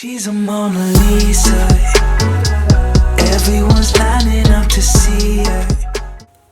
She's a Mona Lisa. Everyone's lining up to see her.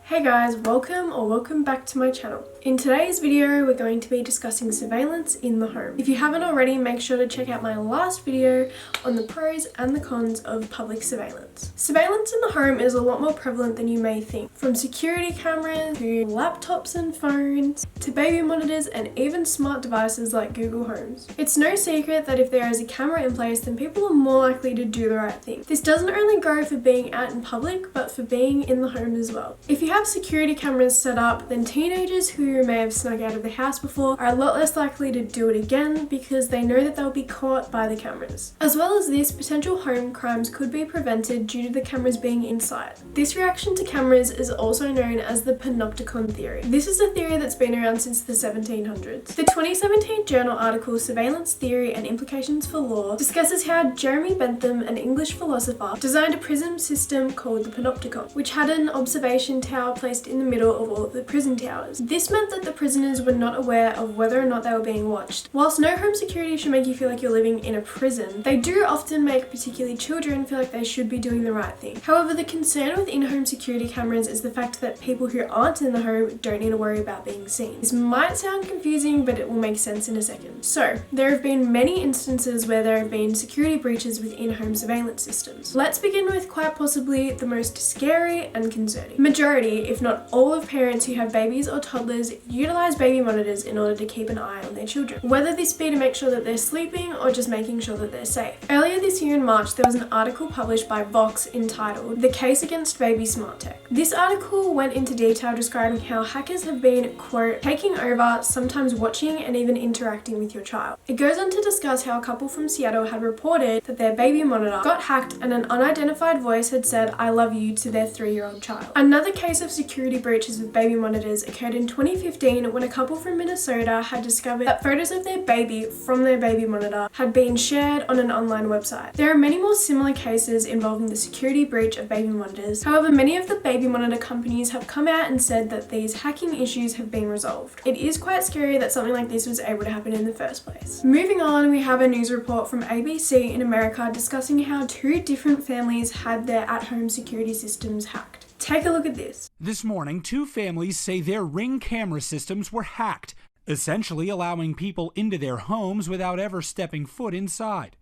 Hey guys, welcome back to my channel. In today's video, we're going to be discussing surveillance in the home. If you haven't already, make sure to check out my last video on the pros and the cons of public surveillance. Surveillance in the home is a lot more prevalent than you may think. From security cameras to laptops and phones to baby monitors and even smart devices like Google Homes. It's no secret that if there is a camera in place, then people are more likely to do the right thing. This doesn't only go for being out in public, but for being in the home as well. If you have security cameras set up, then teenagers who may have snuck out of the house before are a lot less likely to do it again because they know that they'll be caught by the cameras. As well as this, potential home crimes could be prevented due to the cameras being inside. This reaction to cameras is also known as the panopticon theory. This is a theory that's been around since the 1700s. The 2017 journal article Surveillance Theory and Implications for Law discusses how Jeremy Bentham, an English philosopher, designed a prison system called the panopticon, which had an observation tower placed in the middle of all of the prison towers. This meant that the prisoners were not aware of whether or not they were being watched. Whilst no home security should make you feel like you're living in a prison, they do often make particularly children feel like they should be doing the right thing. However, the concern with in-home security cameras is the fact that people who aren't in the home don't need to worry about being seen. This might sound confusing, but it will make sense in a second. So, there have been many instances where there have been security breaches with in-home surveillance systems. Let's begin with quite possibly the most scary and concerning. Majority, if not all of parents who have babies or toddlers utilize baby monitors in order to keep an eye on their children, whether this be to make sure that they're sleeping or just making sure that they're safe. Earlier this year in March, there was an article published by Vox entitled "The Case Against Baby Smart Tech." This article went into detail describing how hackers have been, quote, taking over, sometimes watching and even interacting with your child. It goes on to discuss how a couple from Seattle had reported that their baby monitor got hacked and an unidentified voice had said "I love you" to their 3-year-old child. Another case of security breaches with baby monitors occurred in 2015 when a couple from Minnesota had discovered that photos of their baby from their baby monitor had been shared on an online website. There are many more similar cases involving the security breach of baby monitors. However, many of the baby monitor companies have come out and said that these hacking issues have been resolved. It is quite scary that something like this was able to happen in the first place. Moving on, we have a news report from ABC in America discussing how 2 different families had their at-home security systems hacked. Take a look at this. This morning, 2 families say their Ring camera systems were hacked, essentially allowing people into their homes without ever stepping foot inside.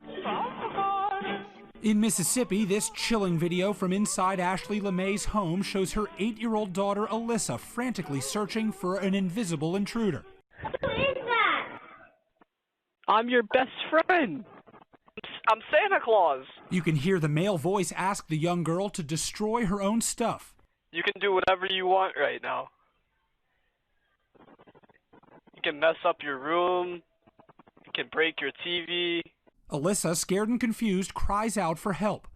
In Mississippi, this chilling video from inside Ashley LeMay's home shows her 8-year-old daughter Alyssa frantically searching for an invisible intruder. Who is that? I'm your best friend. I'm Santa Claus. You can hear the male voice ask the young girl to destroy her own stuff. You can do whatever you want right now. You can mess up your room. You can break your TV. Alyssa, scared and confused, cries out for help.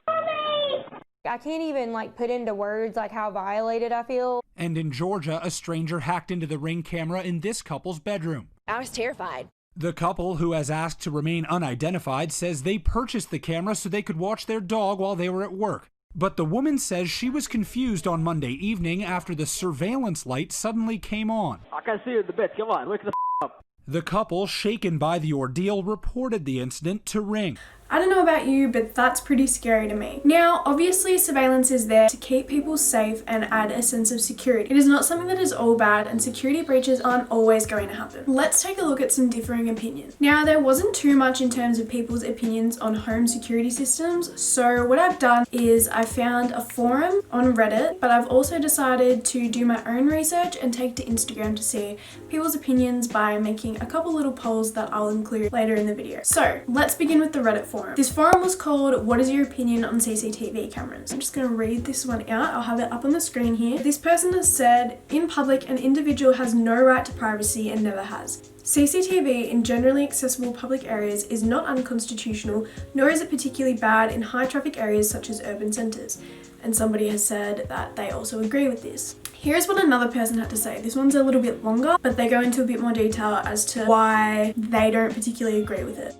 I can't even put into words how violated I feel. And in Georgia, a stranger hacked into the Ring camera in this couple's bedroom. I was terrified. The couple, who has asked to remain unidentified, says they purchased the camera so they could watch their dog while they were at work. But the woman says she was confused on Monday evening after the surveillance light suddenly came on. I can see you in the bed. Come on, wake the up. The couple, shaken by the ordeal, reported the incident to Ring. I don't know about you, but that's pretty scary to me. Now, obviously surveillance is there to keep people safe and add a sense of security. It is not something that is all bad, and security breaches aren't always going to happen. Let's take a look at some differing opinions. Now, there wasn't too much in terms of people's opinions on home security systems, so what I've done is I found a forum on Reddit, but I've also decided to do my own research and take to Instagram to see people's opinions by making a couple little polls that I'll include later in the video. So, let's begin with the Reddit forum. This forum was called "What is your opinion on CCTV cameras?" I'm just going to read this one out. I'll have it up on the screen here. This person has said, "In public, an individual has no right to privacy and never has. CCTV in generally accessible public areas is not unconstitutional, nor is it particularly bad in high traffic areas such as urban centres." And somebody has said that they also agree with this. Here's what another person had to say. This one's a little bit longer, but they go into a bit more detail as to why they don't particularly agree with it.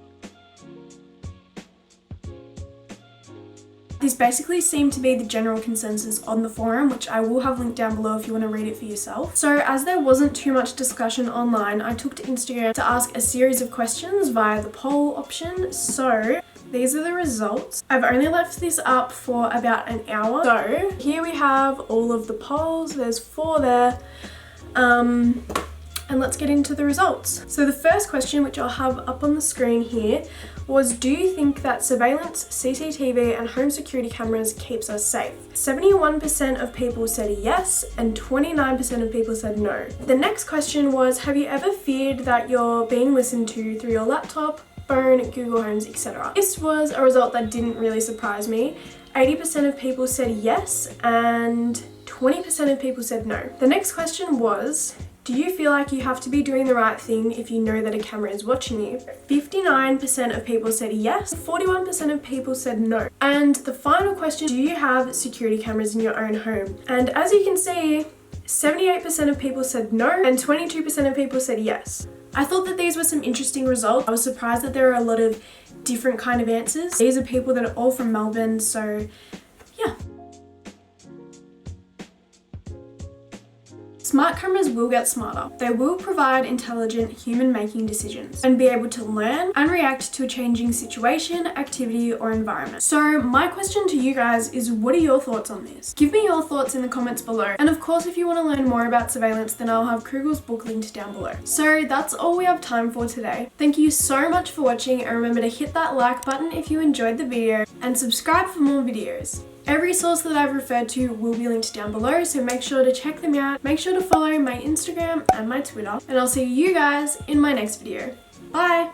This basically seemed to be the general consensus on the forum, which I will have linked down below if you want to read it for yourself. So as there wasn't too much discussion online, I took to Instagram to ask a series of questions via the poll option. So these are the results. I've only left this up for about an hour. So here we have all of the polls. There's 4 there. And let's get into the results. So the first question, which I'll have up on the screen here, was do you think that surveillance, CCTV and home security cameras keeps us safe? 71% of people said yes and 29% of people said no. The next question was, have you ever feared that you're being listened to through your laptop, phone, Google Homes, etc.? This was a result that didn't really surprise me. 80% of people said yes and 20% of people said no. The next question was, do you feel like you have to be doing the right thing if you know that a camera is watching you? 59% of people said yes, 41% of people said no. And the final question, do you have security cameras in your own home? And as you can see, 78% of people said no and 22% of people said yes. I thought that these were some interesting results. I was surprised that there are a lot of different kind of answers. These are people that are all from Melbourne, so yeah. Smart cameras will get smarter. They will provide intelligent human-making decisions and be able to learn and react to a changing situation, activity, or environment. So my question to you guys is, what are your thoughts on this? Give me your thoughts in the comments below. And of course, if you want to learn more about surveillance, then I'll have Kruegle's book linked down below. So that's all we have time for today. Thank you so much for watching, and remember to hit that like button if you enjoyed the video and subscribe for more videos. Every source that I've referred to will be linked down below, so make sure to check them out. Make sure to follow my Instagram and my Twitter, and I'll see you guys in my next video. Bye!